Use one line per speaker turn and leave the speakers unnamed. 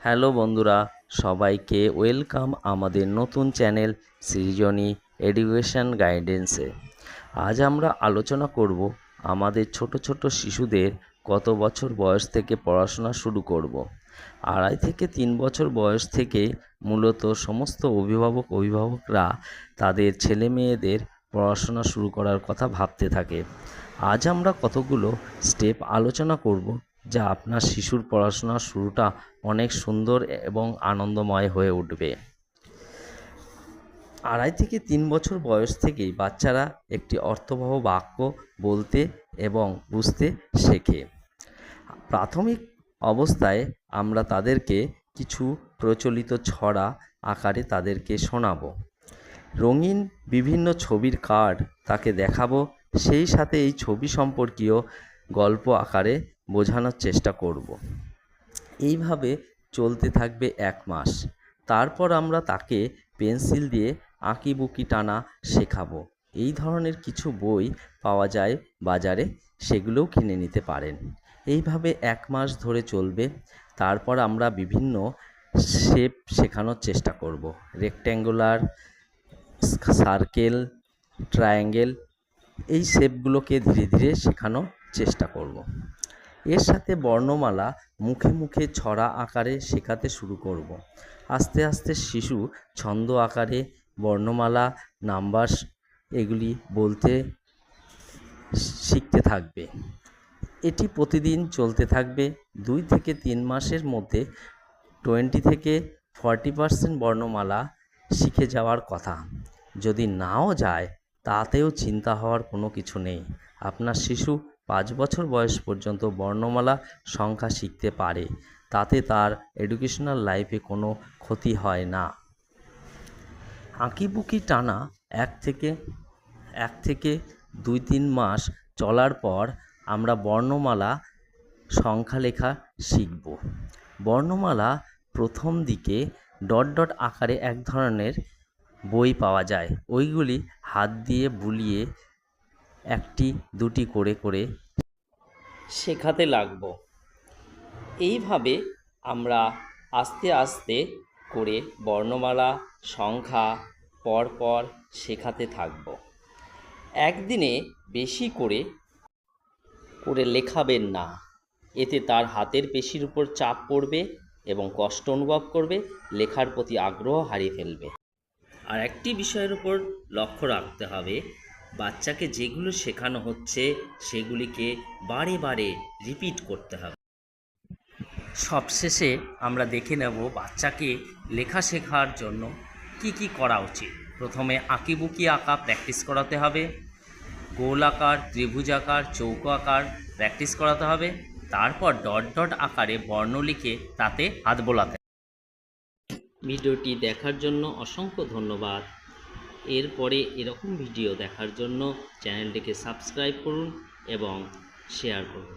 Hello বন্ধুরা, সবাইকে welcome আমাদের নতুন চ্যানেল সৃজনী এডুকেশন গাইডেন্সে। আজ আমরা আলোচনা করব আমাদের ছোট ছোট শিশুদের কত বছর বয়স থেকে পড়াশোনা শুরু করব। 2.5 থেকে 3 বছর বয়স থেকে মূলত সমস্ত অভিভাবকরা তাদের ছেলে মেয়েদের পড়াশোনা শুরু করার কথা ভাবতে থাকে। আজ আমরা কতগুলো স্টেপ আলোচনা করব যা আপনার শিশুর পড়াশোনার শুরুটা অনেক সুন্দর এবং আনন্দময় হয়ে উঠবে। 2.5 থেকে 3 বছর বয়স থেকেই বাচ্চারা একটি অর্থবহ বাক্য বলতে এবং বুঝতে শেখে। প্রাথমিক অবস্থায় আমরা তাদেরকে কিছু প্রচলিত ছড়া আকারে তাদেরকে শোনাবো। রঙিন বিভিন্ন ছবির কার্ড তাকে দেখাবো, সেই সাথে এই ছবি সম্পর্কীয় গল্প আকারে বোঝানোর চেষ্টা করব। এইভাবে চলতে থাকবে 1 মাস। তারপর আমরা তাকে পেন্সিল দিয়ে আঁকিবুকি টানা শেখাবো। এই ধরনের কিছু বই পাওয়া যায় বাজারে, সেগুলোও কিনে নিতে পারেন। এইভাবে 1 মাস ধরে চলবে। তারপর আমরা বিভিন্ন শেপ শেখানোর চেষ্টা করব। রেক্ট্যাঙ্গুলার, সার্কেল, ট্রায়াঙ্গেল, এই শেপগুলোকে ধীরে ধীরে শেখানোর চেষ্টা করব। এর সাথে বর্ণমালা মুখে মুখে ছড়া আকারে শেখাতে শুরু করব। আস্তে আস্তে শিশু ছন্দ আকারে বর্ণমালা, নাম্বারস এগুলি বলতে শিখতে থাকবে। এটি প্রতিদিন চলতে থাকবে। 2 থেকে 3 মাসের মধ্যে 20 থেকে 40% বর্ণমালা শিখে যাওয়ার কথা। যদি নাও যায় তাতেও চিন্তা হওয়ার কোনো কিছু নেই। আপনার শিশু 5 বছর বয়স পর্যন্ত বর্ণমালা সংখ্যা শিখতে পারে, তাতে তার এডুকেশনাল লাইফে কোনো ক্ষতি হয় না। আঁকিবুকি টানা 1 থেকে 2-3 মাস চলার পর আমরা বর্ণমালা সংখ্যা লেখা শিখব। বর্ণমালা প্রথম দিকে ডট ডট আকারে এক ধরনের বই পাওয়া যায়, ওইগুলি হাত দিয়ে বুলিয়ে 1টি 2টি করে করে শেখাতে লাগব। এইভাবে আমরা আস্তে আস্তে করে বর্ণমালা সংখ্যা পরপর শেখাতে থাকব। একদিনে বেশি করে লেখাবেন না, এতে তার হাতের পেশির উপর চাপ পড়বে এবং কষ্ট অনুভব করবে, লেখার প্রতি আগ্রহ হারিয়ে ফেলবে। আর একটি বিষয়ের উপর লক্ষ্য রাখতে হবে, বাচ্চাকে যেগুলো শেখানো হচ্ছে সেগুলিকে বারে বারে রিপিট করতে হবে। সবশেষে আমরা দেখে নেব বাচ্চাকে লেখা শেখার জন্য কি কি করা উচিত। প্রথমে আঁকিবুকি আঁকা প্র্যাকটিস করাতে হবে, গোল আকার, ত্রিভুজ আকার, চৌকো আকার প্র্যাকটিস করাতে হবে। তারপর ডট ডট আকারে বর্ণ লিখে তাতে হাত বোলাতে। ভিডিওটি দেখার জন্য অসংখ্য ধন্যবাদ। এরপরে এরকম ভিডিও দেখার জন্য চ্যানেলটিকে সাবস্ক্রাইব করুন এবং শেয়ার করুন।